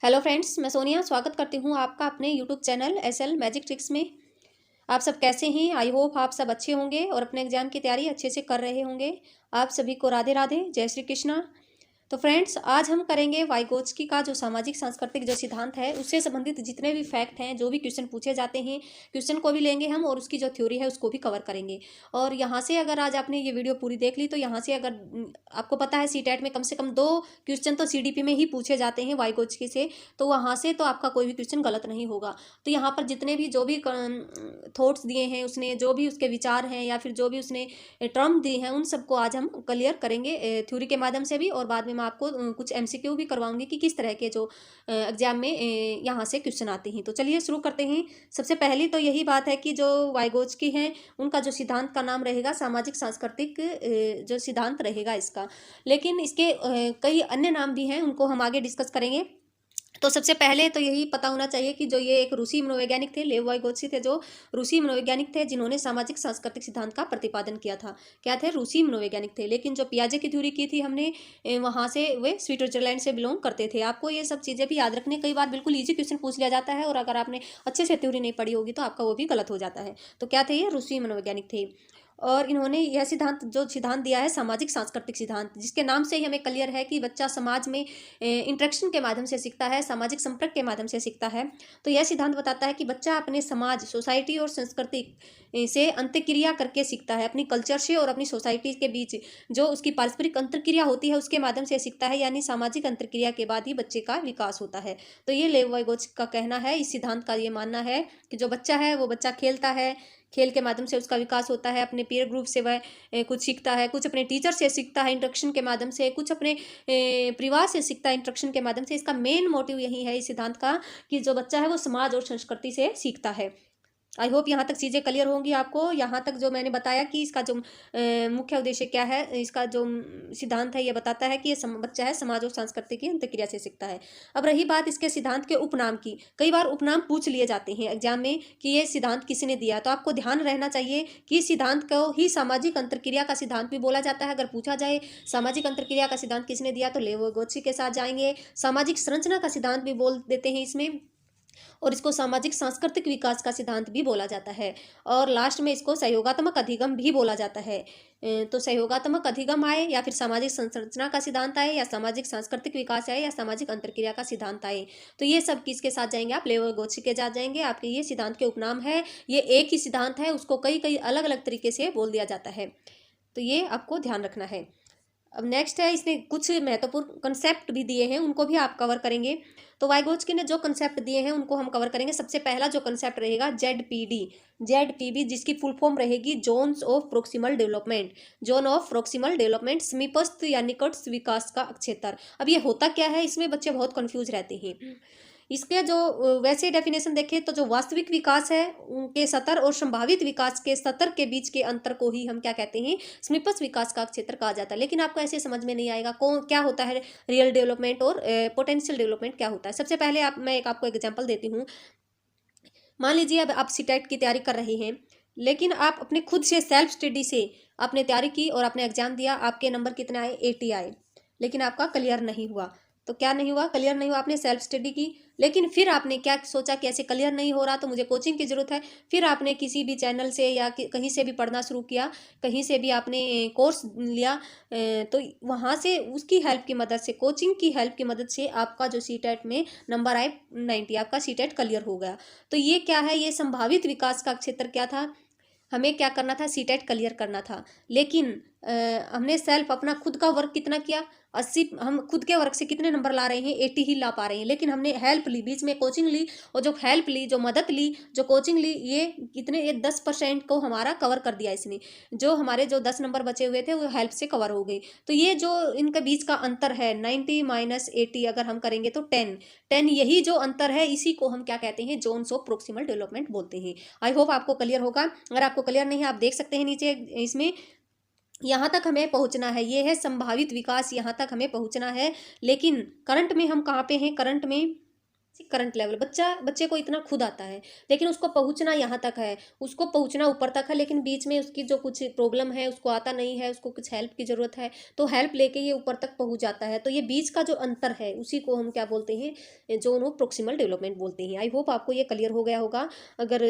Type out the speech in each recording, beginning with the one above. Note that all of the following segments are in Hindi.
हेलो फ्रेंड्स, मैं सोनिया स्वागत करती हूँ आपका अपने YouTube channel SL magic tricks में। आप सब कैसे हैं? आई होप आप सब अच्छे होंगे और अपने एग्जाम की तैयारी अच्छे से कर रहे होंगे। आप सभी को राधे राधे, जय श्री कृष्णा। तो फ्रेंड्स, आज हम करेंगे वाइगोत्स्की का जो सामाजिक सांस्कृतिक जो सिद्धांत है उससे संबंधित जितने भी फैक्ट हैं, जो भी क्वेश्चन पूछे जाते हैं, क्वेश्चन को भी लेंगे हम और उसकी जो थ्योरी है उसको भी कवर करेंगे। और यहाँ से अगर आज आपने ये वीडियो पूरी देख ली तो यहाँ से अगर आपको पता है सीटेट में कम से कम 2 क्वेश्चन तो सीडीपी में ही पूछे जाते हैं वाइगोत्स्की से, तो वहाँ से तो आपका कोई भी क्वेश्चन गलत नहीं होगा। तो यहाँ पर जितने भी जो भी थॉट्स दिए हैं उसने, जो भी उसके विचार हैं या फिर जो भी उसने टर्म दी हैं, उन सबको आज हम क्लियर करेंगे थ्योरी के माध्यम से भी, और बाद में मैं आपको कुछ एमसीक्यू भी करवाऊंगी कि किस तरह के जो एग्जाम में यहाँ से क्वेश्चन आते हैं। तो चलिए शुरू करते हैं। सबसे पहली तो यही बात है कि जो वाइगोत्स्की हैं उनका जो सिद्धांत का नाम रहेगा सामाजिक सांस्कृतिक जो सिद्धांत रहेगा इसका, लेकिन इसके कई अन्य नाम भी हैं, उनको हम आगे डिस्कस करेंगे। तो सबसे पहले तो यही पता होना चाहिए कि जो ये एक रूसी मनोवैज्ञानिक थे, लेव वाइगोत्स्की थे, जो रूसी मनोवैज्ञानिक थे जिन्होंने सामाजिक सांस्कृतिक सिद्धांत का प्रतिपादन किया था। क्या थे? रूसी मनोवैज्ञानिक थे। लेकिन जो पियाजे की थ्योरी की थी हमने, वहाँ से वे स्विट्जरलैंड से बिलोंग करते थे। आपको ये सब चीज़ें भी याद रखने, कई बार बिल्कुल ईजी क्वेश्चन पूछ लिया जाता है और अगर आपने अच्छे से थ्योरी नहीं पढ़ी होगी तो आपका वो भी गलत हो जाता है। तो क्या थे? ये रूसी मनोवैज्ञानिक थे और इन्होंने यह सिद्धांत दिया है सामाजिक सांस्कृतिक सिद्धांत, जिसके नाम से ही हमें क्लियर है कि बच्चा समाज में इंटरेक्शन के माध्यम से सीखता है, सामाजिक संपर्क के माध्यम से सीखता है। तो यह सिद्धांत बताता है कि बच्चा अपने समाज, सोसाइटी और संस्कृति से अंतःक्रिया करके सीखता है, अपनी कल्चर से और अपनी सोसाइटी के बीच जो उसकी पारस्परिक अंतर्क्रिया होती है उसके माध्यम से सीखता है, यानी सामाजिक अंतर्क्रिया के बाद ही बच्चे का विकास होता है। तो ये लेव वाइगोत्स्की का कहना है, इस सिद्धांत का ये मानना है कि जो बच्चा है वो बच्चा खेलता है, खेल के माध्यम से उसका विकास होता है, अपने पीयर ग्रुप से वह कुछ सीखता है, कुछ अपने टीचर से सीखता है इंट्रक्शन के माध्यम से, कुछ अपने परिवार से सीखता है इंट्रक्शन के माध्यम से। इसका मेन मोटिव यही है इस सिद्धांत का कि जो बच्चा है वो समाज और संस्कृति से सीखता है। आई होप यहाँ तक चीज़ें क्लियर होंगी आपको। यहाँ तक जो मैंने बताया कि इसका जो मुख्य उद्देश्य क्या है, इसका जो सिद्धांत है ये बताता है कि ये बच्चा है समाज और संस्कृति की अंतःक्रिया से सीखता है। अब रही बात इसके सिद्धांत के उपनाम की, कई बार उपनाम पूछ लिए जाते हैं एग्जाम में कि ये सिद्धांत किसने दिया, तो आपको ध्यान रहना चाहिए कि सिद्धांत को ही सामाजिक अंतर्क्रिया का सिद्धांत भी बोला जाता है। अगर पूछा जाए सामाजिक अंतर्क्रिया का सिद्धांत किसने दिया तो लेव वाइगोत्स्की के साथ जाएंगे। सामाजिक संरचना का सिद्धांत भी बोल देते हैं इसमें, और इसको सामाजिक सांस्कृतिक विकास का सिद्धांत भी बोला जाता है, और लास्ट में इसको सहयोगात्मक अधिगम भी बोला जाता है। तो सहयोगात्मक अधिगम आए या फिर सामाजिक संरचना का सिद्धांत आए या सामाजिक सांस्कृतिक विकास आए या सामाजिक अंतर्क्रिया का सिद्धांत आए, तो ये सब किसके साथ जाएंगे? आप लेव वाइगोत्स्की के साथ जाएंगे। आपके ये सिद्धांत के उपनाम है, ये एक ही सिद्धांत है, उसको कई कई अलग अलग तरीके से बोल दिया जाता है, तो ये आपको ध्यान रखना है। अब नेक्स्ट है, इसने कुछ महत्वपूर्ण कंसेप्ट भी दिए हैं, उनको भी आप कवर करेंगे। तो वाइगोत्स्की ने जो कंसेप्ट दिए हैं उनको हम कवर करेंगे। सबसे पहला जो कंसेप्ट रहेगा जेड पी डी, जिसकी फुल फॉर्म रहेगी zones of proximal development. Zone of proximal development, समीपस्थ या निकट विकास का क्षेत्र। अब ये होता क्या है, इसमें बच्चे बहुत कंफ्यूज रहते हैं। इसके जो वैसे डेफिनेशन देखें तो जो वास्तविक विकास है उनके स्तर और संभावित विकास के स्तर के बीच के अंतर को ही हम क्या कहते हैं? समीपस्थ विकास का क्षेत्र कहा जाता है। लेकिन आपको ऐसे समझ में नहीं आएगा कौन क्या होता है रियल डेवलपमेंट और पोटेंशियल डेवलपमेंट क्या होता है। सबसे पहले मैं आपको एग्जाम्पल देती हूँ। मान लीजिए अब आप सीटेट की तैयारी कर रहे हैं, लेकिन आप अपने खुद से सेल्फ स्टडी से आपने तैयारी की और आपने एग्जाम दिया, आपके नंबर कितने आए? 80 आए, लेकिन आपका क्लियर नहीं हुआ। तो क्या नहीं हुआ? क्लियर नहीं हुआ। आपने सेल्फ स्टडी की, लेकिन फिर आपने क्या सोचा कि ऐसे क्लियर नहीं हो रहा तो मुझे कोचिंग की ज़रूरत है। फिर आपने किसी भी चैनल से या कहीं से भी पढ़ना शुरू किया, कहीं से भी आपने कोर्स लिया, तो वहाँ से उसकी हेल्प की मदद से, कोचिंग की हेल्प की मदद से आपका जो सीटेट में नंबर आए 90, आपका सीटेट क्लियर हो गया। तो ये क्या है? ये संभावित विकास का क्षेत्र क्या था? हमें क्या करना था? सीटेट क्लियर करना था। लेकिन हमने सेल्फ अपना खुद का वर्क कितना किया? 80। हम खुद के वर्क से कितने नंबर ला रहे हैं? 80 ही ला पा रहे हैं। लेकिन हमने हेल्प ली, बीच में कोचिंग ली, और जो हेल्प ली, जो मदद ली, जो कोचिंग ली, ये कितने? ये 10% को हमारा कवर कर दिया इसने। जो हमारे जो 10 नंबर बचे हुए थे वो हेल्प से कवर हो गए। तो ये जो इनके बीच का अंतर है 90 माइनस 80 अगर हम करेंगे तो 10, यही जो अंतर है इसी को हम क्या कहते हैं? जोन्स ऑफ प्रोक्सिमल डेवलपमेंट बोलते हैं। आई होप आपको क्लियर होगा। अगर आपको क्लियर नहीं है आप देख सकते हैं नीचे इसमें, यहाँ तक हमें पहुँचना है, ये है संभावित विकास, यहाँ तक हमें पहुँचना है। लेकिन करंट में हम कहाँ पे हैं? करंट में करंट लेवल, बच्चे को इतना खुद आता है, लेकिन उसको पहुंचना यहाँ तक है, उसको पहुंचना ऊपर तक है, लेकिन बीच में उसकी जो कुछ प्रॉब्लम है, उसको आता नहीं है, उसको कुछ हेल्प की ज़रूरत है, तो हेल्प लेके ये ऊपर तक पहुंच जाता है। तो ये बीच का जो अंतर है उसी को हम क्या बोलते हैं, जोनो प्रोक्सिमल डेवलपमेंट बोलते हैं। आई होप आपको ये क्लियर हो गया होगा। अगर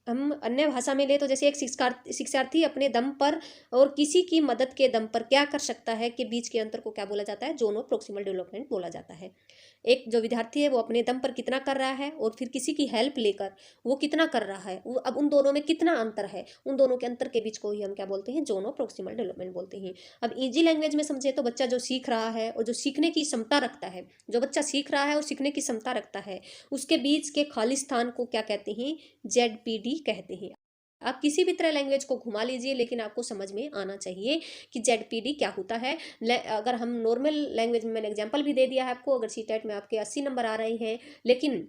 हम अन्य भाषा में ले तो जैसे एक शिक्षार्थी अपने दम पर और किसी की मदद के दम पर क्या कर सकता है के बीच के अंतर को क्या बोला जाता है, जोनो प्रोक्सिमल डेवलपमेंट बोला जाता है। एक जो विद्यार्थी है वो अपने दम पर कितना कर रहा है और फिर किसी की हेल्प लेकर वो कितना कर रहा है, वो अब उन दोनों में कितना अंतर है, उन दोनों के अंतर के बीच को ही हम क्या बोलते हैं, जोनो प्रोक्सिमल डेवलपमेंट बोलते हैं। अब इजी लैंग्वेज में समझे तो बच्चा जो सीख रहा है और जो सीखने की क्षमता रखता है, जो बच्चा सीख रहा है और सीखने की क्षमता रखता है, उसके बीच के खाली स्थान को क्या कहते हैं, ZPD कहते हैं। आप किसी भी तरह लैंग्वेज को घुमा लीजिए, लेकिन आपको समझ में आना चाहिए कि ZPD क्या होता है। अगर हम नॉर्मल लैंग्वेज में, मैंने एग्जांपल भी दे दिया है आपको, अगर सीटेट में आपके 80 नंबर आ रहे हैं, लेकिन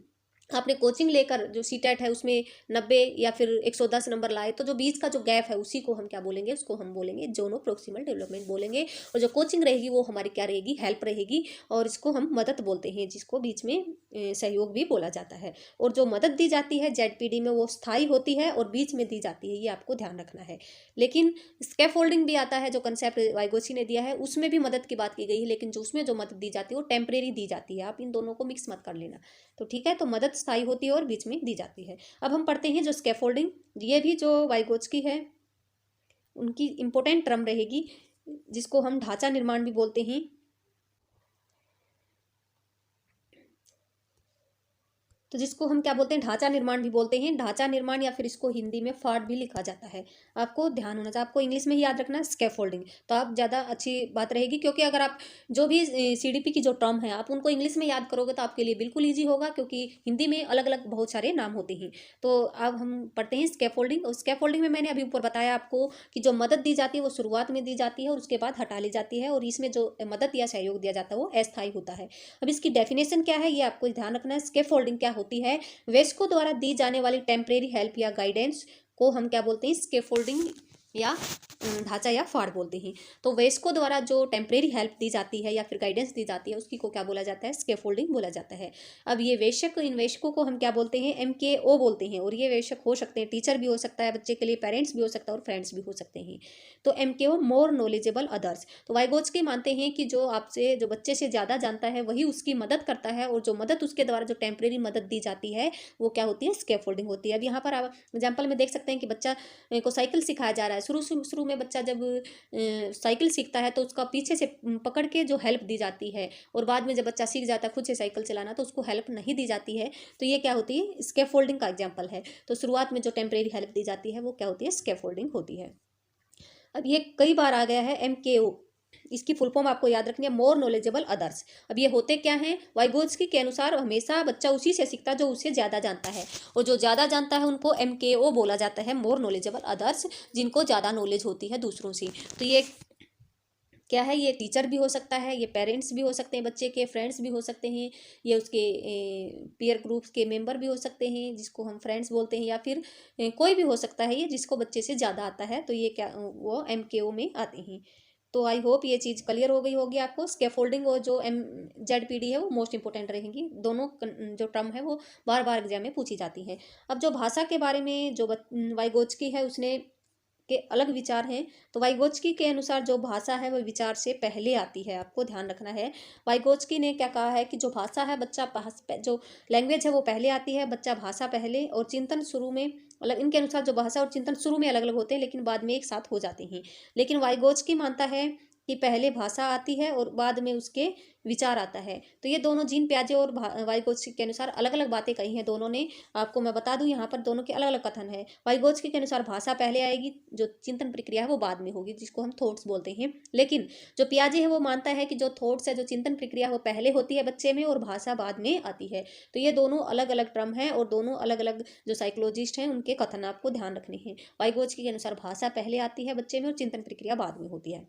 आपने कोचिंग लेकर जो सीटेट है उसमें 90 या फिर 110 नंबर लाए, तो जो बीच का जो गैप है उसी को हम क्या बोलेंगे, उसको हम बोलेंगे जोनो प्रोक्सिमल डेवलपमेंट बोलेंगे। और जो कोचिंग रहेगी वो हमारी क्या रहेगी, हेल्प रहेगी, और इसको हम मदद बोलते हैं, जिसको बीच में सहयोग भी बोला जाता है। और जो मदद दी जाती है ZPD में वो स्थायी होती है और बीच में दी जाती है, ये आपको ध्यान रखना है। लेकिन स्कैफोल्डिंग भी आता है, जो कंसेप्ट वाइगोत्स्की ने दिया है उसमें भी मदद की बात की गई है, लेकिन जो उसमें जो मदद दी जाती है वो टेम्परेरी दी जाती है। आप इन दोनों को मिक्स मत कर लेना, तो ठीक है। तो मदद स्थायी होती है और बीच में दी जाती है। अब हम पढ़ते हैं जो स्कैफोल्डिंग, ये भी जो वाइगोत्स्की है उनकी इंपॉर्टेंट टर्म रहेगी, जिसको हम ढांचा निर्माण भी बोलते हैं। तो जिसको हम क्या बोलते हैं, ढांचा निर्माण भी बोलते हैं, ढांचा निर्माण, या फिर इसको हिंदी में फाड़ भी लिखा जाता है। आपको ध्यान होना चाहिए, आपको इंग्लिश में ही याद रखना है स्कैफोल्डिंग, तो आप ज़्यादा अच्छी बात रहेगी। क्योंकि अगर आप जो भी CDP की जो टर्म है आप उनको इंग्लिश में याद करोगे तो आपके लिए बिल्कुल ईजी होगा, क्योंकि हिंदी में अलग अलग बहुत सारे नाम होते हैं। तो अब हम पढ़ते हैं स्कैफोल्डिंग। और स्कैफोल्डिंग में मैंने अभी ऊपर बताया आपको कि जो मदद दी जाती है वो शुरुआत में दी जाती है और उसके बाद हटा ली जाती है, और इसमें जो मदद या सहयोग दिया जाता है वो अस्थायी होता है। अब इसकी डेफिनेशन क्या है ये आपको ध्यान रखना है। स्कैफोल्डिंग क्या होती है, वयस्कों द्वारा दी जाने वाली टेम्परेरी हेल्प या गाइडेंस को हम क्या बोलते हैं, स्कैफोल्डिंग या ढांचा या फाड़ बोलते हैं। तो वयस्कों द्वारा जो टेम्परेरी हेल्प दी जाती है या फिर गाइडेंस दी जाती है उसकी को क्या बोला जाता है, स्कैफोल्डिंग बोला जाता है। अब ये वेशक, इन वेशकों को हम क्या बोलते हैं, MKO बोलते हैं। और ये वेशक हो सकते हैं, टीचर भी हो सकता है बच्चे के लिए, पेरेंट्स भी हो सकता है और फ्रेंड्स भी हो सकते हैं। तो MKO मोर नॉलेजेबल अदर्स। तो वाइगोत्स्की मानते हैं कि जो आपसे, जो बच्चे से ज़्यादा जानता है वही उसकी मदद करता है, और जो मदद उसके द्वारा जो टेम्परेरी मदद दी जाती है वो क्या होती है, स्कैफोल्डिंग होती है। अब यहाँ पर आप एग्जाम्पल में देख सकते हैं कि बच्चा को साइकिल सिखाया जा रहा है। शुरू में बच्चा जब साइकिल सीखता है तो उसका पीछे से पकड़ के जो हेल्प दी जाती है, और बाद में जब बच्चा सीख जाता है खुद से साइकिल चलाना तो उसको हेल्प नहीं दी जाती है। तो ये क्या होती है, स्कैफोल्डिंग का एग्जाम्पल है। तो शुरुआत में जो टेम्परेरी हेल्प दी जाती है वो क्या होती है, स्कैफोल्डिंग होती है। अब ये कई बार आ गया है MKO, इसकी फुल फॉर्म आपको याद रखनी है, मोर नॉलेजेबल अदर्स। अब ये होते क्या हैं, वाइगोत्स्की के अनुसार हमेशा बच्चा उसी से सीखता है जो उससे ज़्यादा जानता है, और जो ज़्यादा जानता है उनको MKO बोला जाता है, मोर नॉलेजेबल अदर्स, जिनको ज़्यादा नॉलेज होती है दूसरों से। तो ये क्या है, ये टीचर भी हो सकता है, ये पेरेंट्स भी हो सकते हैं, बच्चे के फ्रेंड्स भी हो सकते हैं, ये उसके पीयर ग्रुप्स के मेंबर भी हो सकते हैं जिसको हम फ्रेंड्स बोलते हैं, या फिर कोई भी हो सकता है ये जिसको बच्चे से ज़्यादा आता है, तो ये क्या वो MKO में आते हैं। तो आई होप ये चीज़ क्लियर हो गई होगी आपको। स्कैफोल्डिंग और जो ZPD है वो मोस्ट इंपॉर्टेंट रहेंगी, दोनों जो टर्म है वो बार बार एग्जाम में पूछी जाती है। अब जो भाषा के बारे में जो वाइगोत्स्की है उसने के अलग विचार हैं। तो वाइगोत्स्की के अनुसार जो भाषा है वह विचार से पहले आती है, आपको ध्यान रखना है। वाइगोत्स्की ने क्या कहा है कि जो भाषा है, जो लैंग्वेज है वो पहले आती है, बच्चा भाषा पहले, और चिंतन शुरू में अलग। इनके अनुसार जो भाषा और चिंतन शुरू में अलग अलग होते हैं लेकिन बाद में एक साथ हो जाते हैं। लेकिन वाइगोत्स्की मानता है कि पहले भाषा आती है और बाद में उसके विचार आता है। तो ये दोनों, जीन प्याजे और वाइगोत्स्की के अनुसार अलग अलग बातें कही हैं दोनों ने। आपको मैं बता दूं यहाँ पर दोनों के अलग अलग कथन है। वाइगोत्स्की के अनुसार भाषा पहले आएगी, जो चिंतन प्रक्रिया है वो बाद में होगी, जिसको हम थॉट्स बोलते हैं। लेकिन जो पियाजे है वो मानता है कि जो थॉट्स है, जो चिंतन प्रक्रिया वो पहले होती है बच्चे में और भाषा बाद में आती है। तो ये दोनों अलग अलग टर्म है और दोनों अलग अलग जो साइकोलॉजिस्ट हैं उनके कथन आपको ध्यान रखने हैं। वाइगोत्स्की के अनुसार भाषा पहले आती है बच्चे में और चिंतन प्रक्रिया बाद में होती है।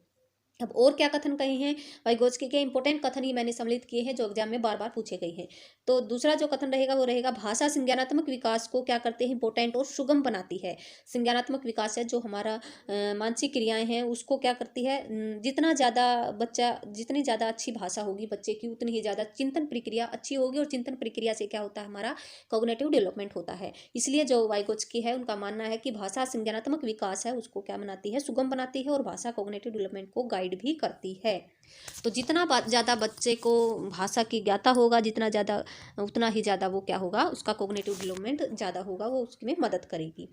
अब और क्या कथन कहे हैं वाइगोत्स्की के इंपॉर्टेंट कथन ही मैंने सम्मिलित किए हैं जो एग्जाम में बार बार पूछे गए हैं। तो दूसरा जो कथन रहेगा वो रहेगा, भाषा संज्ञानात्मक विकास को क्या करते हैं, इंपॉर्टेंट और सुगम बनाती है। संज्ञानात्मक विकास है जो हमारा मानसिक क्रियाएं हैं उसको क्या करती है, जितना ज़्यादा बच्चा, जितनी ज़्यादा अच्छी भाषा होगी बच्चे की उतनी ही ज़्यादा चिंतन प्रक्रिया अच्छी होगी, और चिंतन प्रक्रिया से क्या होता है, हमारा कॉग्निटिव डेवलपमेंट होता है। इसलिए जो वाइगोत्स्की है उनका मानना है कि भाषा संज्ञानात्मक विकास है उसको क्या बनाती है, सुगम बनाती है, और भाषा कॉग्निटिव डेवलपमेंट को गाइड भी करती है। तो जितना ज़्यादा बच्चे को भाषा की ज्ञाता होगा, जितना ज़्यादा उतना ही ज़्यादा वो क्या होगा, उसका कॉग्निटिव डेवलपमेंट ज़्यादा होगा, वो उसमें मदद करेगी।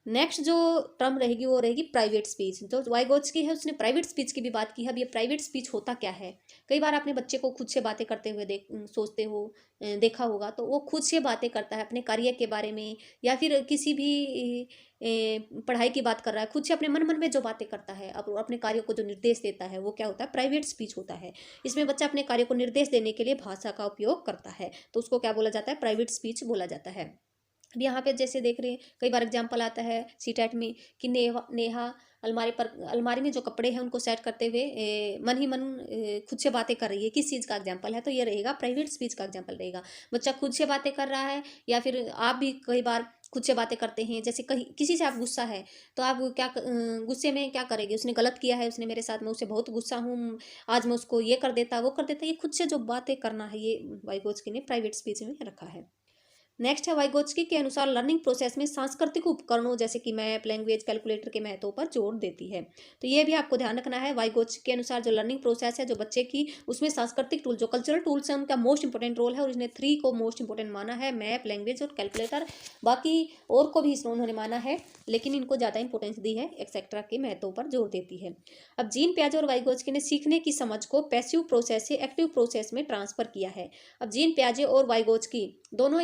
नेक्स्ट जो टर्म रहेगी वो रहेगी प्राइवेट स्पीच। जो वाइगोत्स्की है उसने प्राइवेट स्पीच की भी बात की है। अब ये प्राइवेट स्पीच होता क्या है, कई बार आपने बच्चे को खुद से बातें करते हुए सोचते हो, देखा होगा, तो वो खुद से बातें करता है अपने कार्य के बारे में, या फिर किसी भी पढ़ाई की बात कर रहा है, खुद से अपने मन मन में जो बातें करता है, अब अपने कार्यों को जो निर्देश देता है वो क्या होता है, प्राइवेट स्पीच होता है। इसमें बच्चा अपने कार्य को निर्देश देने के लिए भाषा का उपयोग करता है, तो उसको क्या बोला जाता है, प्राइवेट स्पीच बोला जाता है। अब यहाँ पे जैसे देख रहे हैं कई बार एग्जाम्पल आता है सीटेट में कि नेहा अलमारी में जो कपड़े हैं उनको सेट करते हुए मन ही मन खुद से बातें कर रही है, किस चीज़ का एग्जाम्पल है, तो ये रहेगा प्राइवेट स्पीच का एग्जाम्पल रहेगा। बच्चा खुद से बातें कर रहा है, या फिर आप भी कई बार खुद से बातें करते हैं, जैसे कहीं किसी से आप गुस्सा है तो आप क्या गुस्से में क्या करेंगे, उसने गलत किया है, उसने मेरे साथ में, उससे बहुत गुस्सा हूँ, आज मैं उसको ये कर देता वो कर देता, ये खुद से जो बातें करना है ये वाइगोत्स्की ने प्राइवेट स्पीच में रखा है। नेक्स्ट है वाइगोत्स्की के अनुसार लर्निंग प्रोसेस में सांस्कृतिक उपकरणों जैसे कि मैप, लैंग्वेज, कैलकुलेटर के महत्व पर जोर देती है। तो ये भी आपको ध्यान रखना है, वाइगोत्स्की के अनुसार जो लर्निंग प्रोसेस है जो बच्चे की, उसमें सांस्कृतिक टूल, जो कल्चरल टूल्स हैं उनका मोस्ट इंपोर्टेंट रोल है, और इसने 3 को मोस्ट इंपोर्टेंट माना है, मैप, लैंग्वेज और कैलकुलेटर। बाकी और को भी इसमें उन्होंने माना है, लेकिन इनको ज़्यादा इंपॉर्टेंस दी है, एक्सेट्रा के महत्व पर जोर देती है। अब जीन पियाजे और वाइगोत्स्की ने सीखने की समझ को पैसिव प्रोसेस से एक्टिव प्रोसेस में ट्रांसफर किया है। अब जीन पियाजे और वाइगोत्स्की दोनों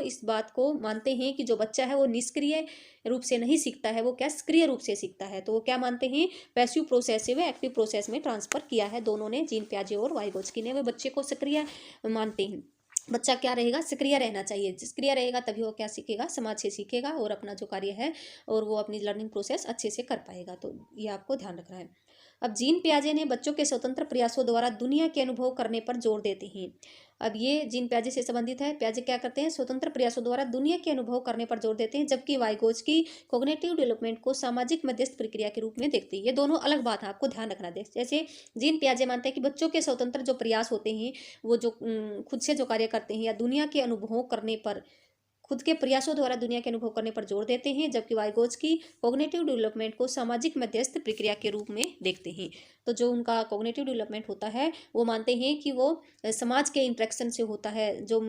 इस बात को मानते हैं कि जो बच्चा है वो निष्क्रिय रूप से नहीं सीखता है, वो क्या सक्रिय रूप से सीखता है। तो वो क्या मानते हैं, पैसिव प्रोसेस से वे एक्टिव प्रोसेस में ट्रांसफर किया है। दोनों ने, जीन पियाजे और वाइगोत्स्की ने, वे बच्चे को सक्रिय मानते हैं। बच्चा क्या रहेगा, सक्रिय रहना चाहिए, सक्रिय रहेगा तभी वो क्या सीखेगा, समाज से सीखेगा, और अपना जो कार्य है और वो अपनी लर्निंग प्रोसेस अच्छे से कर पाएगा। तो ये आपको ध्यान रखना है। अब जीन पियाजे ने बच्चों के स्वतंत्र प्रयासों द्वारा दुनिया के अनुभव करने पर जोर देते हैं। अब ये जीन पियाजे से संबंधित है। पियाजे क्या करते हैं, स्वतंत्र प्रयासों द्वारा दुनिया के अनुभव करने पर जोर देते हैं, जबकि वाइगोत्स्की कॉग्निटिव डेवलपमेंट को सामाजिक मध्यस्थ प्रक्रिया के रूप में देखते हैं। ये दोनों अलग बात है, आपको ध्यान रखना है। जैसे जीन पियाजे मानते हैं कि बच्चों के स्वतंत्र जो प्रयास होते हैं, वो जो खुद से जो कार्य करते हैं या दुनिया के अनुभवों करने पर, खुद के प्रयासों द्वारा दुनिया के अनुभव करने पर जोर देते हैं, जबकि वाइगोत्स्की कॉग्निटिव डेवलपमेंट को सामाजिक मध्यस्थ प्रक्रिया के रूप में देखते हैं। तो जो उनका कॉग्निटिव डेवलपमेंट होता है वो मानते हैं कि वो समाज के इंटरेक्शन से होता है, जो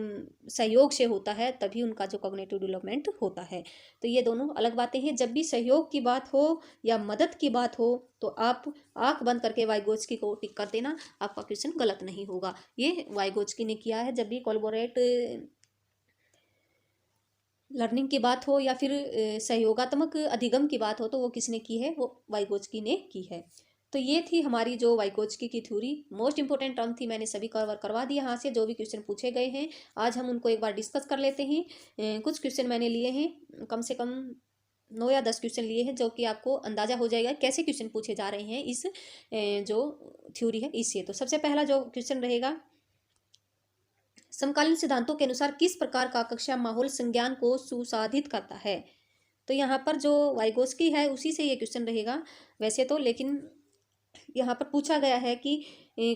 सहयोग से होता है, तभी उनका जो कॉग्निटिव डेवलपमेंट होता है। तो ये दोनों अलग बातें हैं। जब भी सहयोग की बात हो या मदद की बात हो तो आप आंख बंद करके वाइगोत्स्की को टिक कर देना, आपका क्वेश्चन गलत नहीं होगा। ये वाइगोत्स्की ने किया है। जब भी कोलैबोरेट लर्निंग की बात हो या फिर सहयोगात्मक अधिगम की बात हो तो वो किसने की है, वो वाइगोत्स्की ने की है। तो ये थी हमारी जो वाइगोत्स्की की थ्योरी, मोस्ट इंपोर्टेंट टर्म थी, मैंने सभी कवर करवा दिया यहाँ से। जो भी क्वेश्चन पूछे गए हैं आज हम उनको एक बार डिस्कस कर लेते हैं। कुछ क्वेश्चन मैंने लिए हैं, कम से कम 9 या 10 क्वेश्चन लिए हैं, जो कि आपको अंदाजा हो जाएगा कैसे क्वेश्चन पूछे जा रहे हैं इस जो थ्योरी है इससे। तो सबसे पहला जो क्वेश्चन रहेगा, समकालीन सिद्धांतों के अनुसार किस प्रकार का कक्षा माहौल संज्ञान को सुसाधित करता है। तो यहाँ पर जो वाइगोत्स्की है उसी से ये क्वेश्चन रहेगा वैसे तो, लेकिन यहाँ पर पूछा गया है कि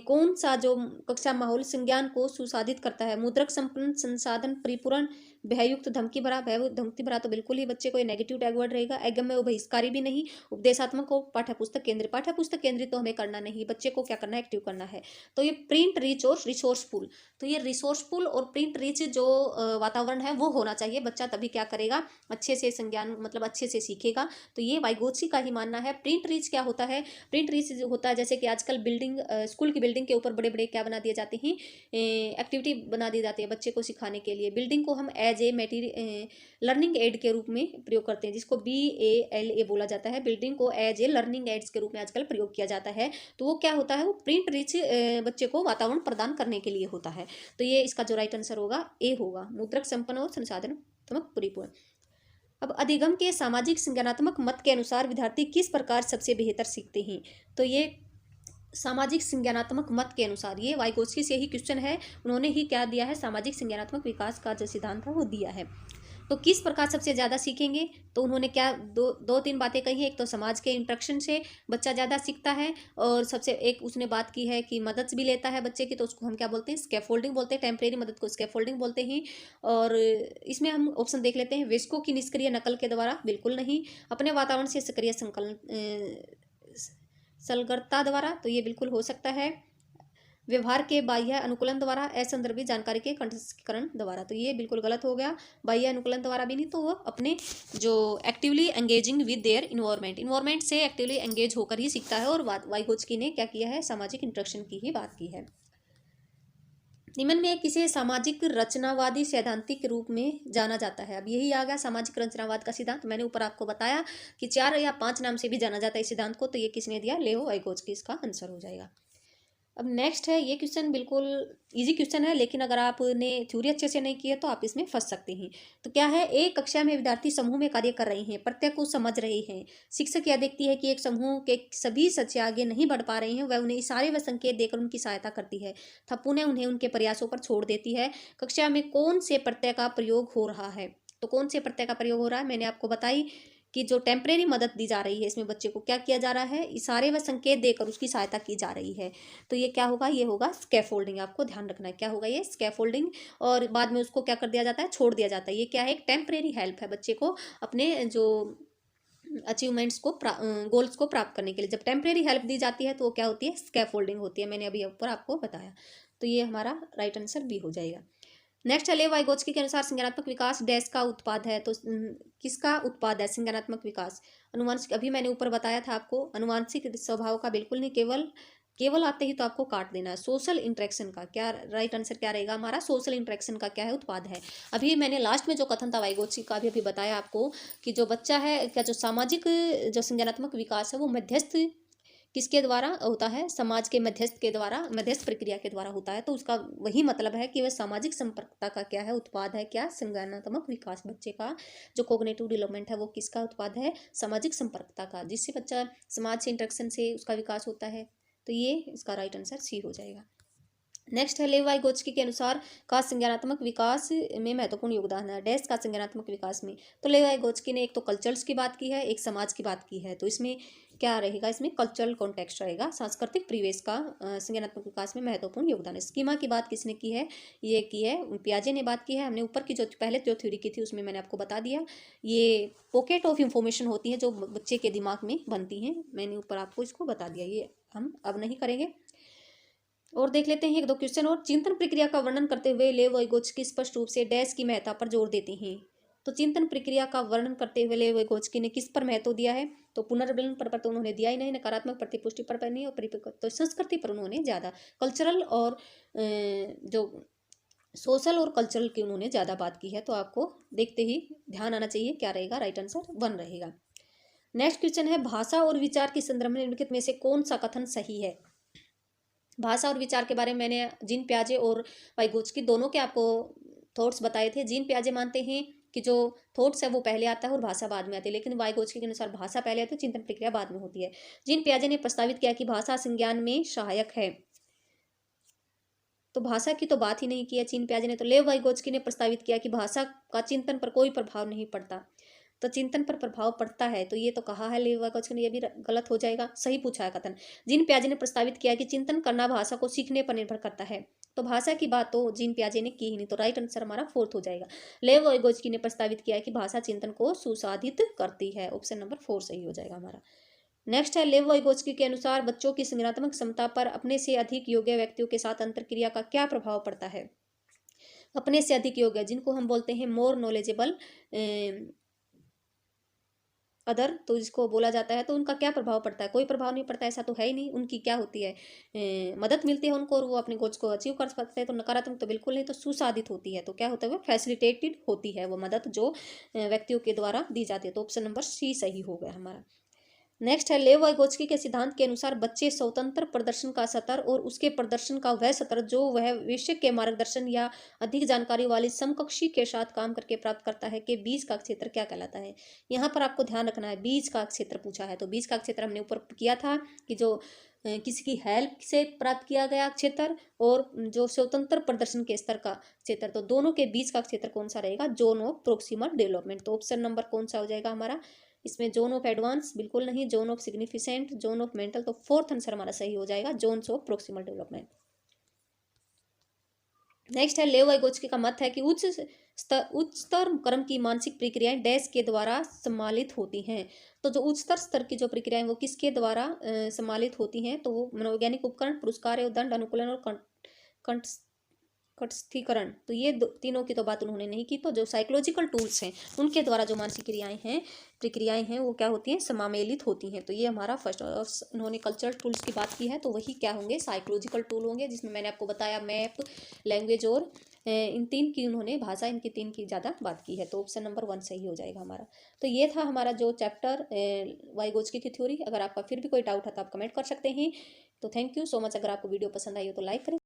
कौन सा जो कक्षा माहौल संज्ञान को सुसाधित करता है। मुद्रक संपन्न, संसाधन परिपूर्ण, भययुक्त, धमकी भरा। भय धमकी भरा तो बिल्कुल ही बच्चे को ये नेगेटिव टैग वर्ड रहेगा। अगम्य व बहिष्कारी भी नहीं। उपदेशात्मक हो, पाठ्यपुस्तक केंद्रित। पाठ्यपुस्तक केंद्रित तो हमें करना नहीं, बच्चे को क्या करना है, एक्टिव करना है। तो ये प्रिंट रिच और रिसोर्सफुल, तो ये रिसोर्सफुल और प्रिंट रिच जो वातावरण है वो होना चाहिए, बच्चा तभी क्या करेगा, अच्छे से संज्ञान मतलब अच्छे से सीखेगा। तो ये वाइगोत्स्की का ही मानना है। प्रिंट रिच क्या होता है, प्रिंट रिच होता है जैसे कि आजकल बिल्डिंग, स्कूल की बिल्डिंग के ऊपर बड़े बड़े क्या बना दिए जाते हैं, एक्टिविटी बना दी जाती है बच्चे को सिखाने के लिए। बिल्डिंग को हम as a material learning aid के रूप में प्रयोग करते हैं, जिसको BALA बोला जाता है। बिल्डिंग को एज ए लर्निंग एड्स के रूप में आजकल प्रयोग किया जाता है। तो वो क्या होता है, वो प्रिंट रिच बच्चे को वातावरण प्रदान करने के लिए होता है। तो ये इसका जो राइट आंसर होगा ए होगा, मुद्रक संपन्न और संसाधनात्मक परिपूर्ण। अब अधिगम के सामाजिक संज्ञानात्मक मत के अनुसार विद्यार्थी किस प्रकार सबसे बेहतर सीखते हैं। तो ये सामाजिक संज्ञानात्मक मत के अनुसार, ये वाइगोत्स्की से ही क्वेश्चन है, उन्होंने ही क्या दिया है, सामाजिक संज्ञानात्मक विकास का जो सिद्धांत है वो दिया है। तो किस प्रकार सबसे ज़्यादा सीखेंगे, तो उन्होंने क्या दो तीन बातें कही है। एक तो समाज के इंटरेक्शन से बच्चा ज़्यादा सीखता है, और सबसे एक उसने बात की है कि मदद भी लेता है बच्चे की, तो उसको हम क्या बोलते हैं, स्कैफोल्डिंग बोलते हैं, टेम्परेरी मदद को स्कैफोल्डिंग बोलते हैं। और इसमें हम ऑप्शन देख लेते हैं, वयस्कों की निष्क्रिय नकल के द्वारा, बिल्कुल नहीं। अपने वातावरण से सक्रिय सलगरता द्वारा, तो ये बिल्कुल हो सकता है। व्यवहार के बाह्य अनुकूलन द्वारा, असंदर्भित जानकारी के कंठस्थीकरण द्वारा, तो ये बिल्कुल गलत हो गया। बाह्य अनुकूलन द्वारा भी नहीं, तो वो अपने जो actively engaging with their environment से एक्टिवली एंगेज होकर ही सीखता है। और वाइगोत्स्की ने क्या किया है, सामाजिक इंटरेक्शन की ही बात की है। निम्न में किसे सामाजिक रचनावादी सैद्धांतिक रूप में जाना जाता है। अब यही आ गया सामाजिक रचनावाद का सिद्धांत। मैंने ऊपर आपको बताया कि 4 या 5 नाम से भी जाना जाता है इस सिद्धांत को, तो ये किसने दिया, लेओ वाइगोत्स्की, इसका आंसर हो जाएगा। अब नेक्स्ट है, ये क्वेश्चन बिल्कुल इजी क्वेश्चन है, लेकिन अगर आपने थ्योरी अच्छे से नहीं की है तो आप इसमें फंस सकते हैं। तो क्या है, एक कक्षा में विद्यार्थी समूह में कार्य कर रहे हैं, प्रत्येक को समझ रहे हैं। शिक्षक यह देखती है कि एक समूह के सभी सदस्य आगे नहीं बढ़ पा रहे हैं, वह उन्हें इशारे व संकेत देकर उनकी सहायता करती है, तब पुनः उन्हें उनके प्रयासों पर छोड़ देती है। कक्षा में कौन से प्रत्यय का प्रयोग हो रहा है, तो कौन से प्रत्यय का प्रयोग हो रहा है, मैंने आपको बताई कि जो टेम्परेरी मदद दी जा रही है, इसमें बच्चे को क्या किया जा रहा है, इशारे व संकेत देकर उसकी सहायता की जा रही है। तो ये क्या होगा, ये होगा स्कैफोल्डिंग। आपको ध्यान रखना है क्या होगा, ये स्कैफोल्डिंग। और बाद में उसको क्या कर दिया जाता है, छोड़ दिया जाता है। ये क्या है, एक टेम्परेरी हेल्प है बच्चे को अपने जो अचीवमेंट्स को गोल्स को प्राप्त करने के लिए। जब टेम्परेरी हेल्प दी जाती है तो वो क्या होती है, स्कैफोल्डिंग होती है। मैंने अभी ऊपर आपको बताया, तो ये हमारा राइट आंसर बी हो जाएगा। नेक्स्ट है, लेव वाइगोत्स्की के अनुसार संज्ञानात्मक विकास डैश का उत्पाद है। तो किसका उत्पाद है संज्ञानात्मक विकास, अनुवांशिक। अभी मैंने ऊपर बताया था आपको, अनुवांशिक स्वभाव का बिल्कुल नहीं, केवल आते ही तो आपको काट देना है। सोशल इंटरेक्शन का क्या राइट आंसर क्या रहेगा हमारा, सोशल इंटरेक्शन का क्या है, उत्पाद है। अभी मैंने लास्ट में जो कथन था वाइगोत्स्की का भी अभी बताया आपको कि जो बच्चा है, क्या जो सामाजिक जो संज्ञानात्मक विकास है वो मध्यस्थ किसके द्वारा होता है, समाज के मध्यस्थ के द्वारा, मध्यस्थ प्रक्रिया के द्वारा होता है। तो उसका वही मतलब है कि वह सामाजिक संपर्कता का क्या है, उत्पाद है। क्या, संज्ञानात्मक विकास, बच्चे का जो कोग्निटिव डेवलपमेंट है वो किसका उत्पाद है, सामाजिक संपर्कता का, जिससे बच्चा समाज से इंटरेक्शन से उसका विकास होता है। तो ये इसका राइट आंसर सी हो जाएगा। नेक्स्ट है, लेव वाइगोत्स्की के अनुसार का संज्ञानात्मक विकास में महत्वपूर्ण योगदान है डैश का संज्ञानात्मक विकास में। तो लेव वाइगोत्स्की ने एक तो कल्चर्स की बात की है, एक समाज की बात की है। तो इसमें क्या रहेगा, इसमें कल्चरल कॉन्टेक्स्ट रहेगा, सांस्कृतिक परिवेश का संज्ञानात्मक विकास में महत्वपूर्ण योगदान है। स्कीमा की बात किसने की है, ये की है पियाजे ने बात की है। हमने ऊपर की जो पहले जो थ्योरी की थी उसमें मैंने आपको बता दिया, ये पॉकेट ऑफ इंफॉर्मेशन होती है जो बच्चे के दिमाग में बनती हैं, मैंने ऊपर आपको इसको बता दिया, ये हम अब नहीं करेंगे। और देख लेते हैं एक दो क्वेश्चन और। चिंतन प्रक्रिया का वर्णन करते हुए लेव वाइगोत्स्की स्पष्ट रूप से डैश की महत्ता पर जोर देते हैं। तो चिंतन प्रक्रिया का वर्णन करते हुए लेव वाइगोत्स्की ने किस पर महत्व दिया है, तो पुनर्विलन पर तो उन्होंने दिया ही नहीं, नकारात्मक प्रतिपुष्टि पर नहीं, और परिपक्व तो संस्कृति पर उन्होंने ज़्यादा, कल्चरल और जो सोशल और कल्चरल की उन्होंने ज़्यादा बात की है। तो आपको देखते ही ध्यान आना चाहिए क्या रहेगा, राइट आंसर 1 रहेगा। नेक्स्ट क्वेश्चन है, भाषा और विचार के संदर्भ में निम्नलिखित में से कौन सा कथन सही है। भाषा और विचार के बारे में मैंने जीन पियाजे और वाइगोत्स्की दोनों के आपको थॉट्स बताए थे। जीन पियाजे मानते हैं कि जो थॉट्स है वो पहले आता है और भाषा बाद में आती है, लेकिन वाइगोत्स्की के अनुसार भाषा पहले आती है, चिंतन प्रक्रिया बाद में होती है। जीन पियाजे ने प्रस्तावित किया कि भाषा संज्ञान में सहायक है, तो भाषा की तो बात ही नहीं की है जीन पियाजे ने। तो लेव वाइगोत्स्की ने प्रस्तावित किया कि भाषा का चिंतन पर कोई प्रभाव नहीं पड़ता, तो चिंतन पर प्रभाव पड़ता है, तो ये तो कहा है लेव वाइगोत्स्की ने, ये भी गलत हो जाएगा, सही पूछा है कथन। जीन पियाजे ने प्रस्तावित किया कि चिंतन करना भाषा को सीखने पर निर्भर करता है, तो भाषा की बात तो जीन पियाजे ने की ही नहीं, तो राइट आंसर हमारा 4 हो जाएगा। लेव वाइगोत्स्की ने प्रस्तावित किया कि भाषा चिंतन को सुसाधित करती है, ऑप्शन नंबर 4 सही हो जाएगा हमारा। नेक्स्ट है, लेव वाइगोत्स्की के अनुसार बच्चों की संज्ञानात्मक क्षमता पर अपने से अधिक योग्य व्यक्तियों के साथ अंतरक्रिया का क्या प्रभाव पड़ता है। अपने से अधिक योग्य, जिनको हम बोलते हैं मोर नॉलेजेबल अदर, तो इसको बोला जाता है, तो उनका क्या प्रभाव पड़ता है, कोई प्रभाव नहीं पड़ता, ऐसा तो है ही नहीं। उनकी क्या होती है, मदद मिलती है उनको और वो अपने गोल्स को अचीव कर सकते हैं। तो नकारात्मक तो बिल्कुल नहीं, तो सुसाधित होती है, तो क्या होता है, वो फैसिलिटेटेड होती है वो मदद जो व्यक्तियों के द्वारा दी जाती है, तो ऑप्शन नंबर सी सही हो गया हमारा। नेक्स्ट है लेव वाइगोत्स्की के सिद्धांत के अनुसार बच्चे स्वतंत्र प्रदर्शन का स्तर और उसके प्रदर्शन का वह स्तर जो वह विषय के मार्गदर्शन या अधिक जानकारी वाली समकक्षी के साथ काम करके प्राप्त करता है के बीच का क्षेत्र क्या कहलाता है। यहाँ पर आपको ध्यान रखना है, बीच का क्षेत्र पूछा है, तो बीच का क्षेत्र हमने ऊपर किया था कि जो किसी की हेल्प से प्राप्त किया गया क्षेत्र और जो स्वतंत्र प्रदर्शन के स्तर का क्षेत्र, तो दोनों के बीच का क्षेत्र कौन सा रहेगा, जोन ऑफ प्रोक्सिमल डेवलपमेंट। तो ऑप्शन नंबर कौन सा हो जाएगा हमारा इसमें, जोन ऑफ एडवांस बिल्कुल नहीं, zone of significant, zone of mental, तो फोर्थ आंसर हमारा सही हो जाएगा Jones of proximal development. Next है लेव वाइगोत्स्की का मत है कि उच्चतर क्रम की मानसिक प्रक्रियाएं डैश के द्वारा सम्मिलित होती हैं। तो जो उच्चतर स्तर की जो प्रक्रियाएं वो किसके द्वारा सम्मिलित होती हैं, तो वो मनोवैज्ञानिक उपकरण, पुरस्कार एवं दंड, अनुकूलन और कटस्थीकरण। तो ये तीनों की तो बात उन्होंने नहीं की। तो जो साइकोलॉजिकल टूल्स हैं उनके द्वारा जो मानसिक प्रक्रियाएं हैं वो क्या होती हैं, समामेलित होती हैं। तो ये हमारा फर्स्ट, और उन्होंने कल्चरल टूल्स की बात की है तो वही क्या होंगे, साइकोलॉजिकल टूल होंगे, जिसमें मैंने आपको बताया मैप, लैंग्वेज और इन तीन की उन्होंने भाषा, इनकी तीन की ज़्यादा बात की है। तो ऑप्शन नंबर 1 सही हो जाएगा हमारा। तो ये था हमारा जो चैप्टर वाइगोत्स्की की थ्योरी। अगर आपका फिर भी कोई डाउट है तो आप कमेंट कर सकते हैं। तो थैंक यू सो मच। अगर आपको वीडियो पसंद आई हो तो लाइक करें।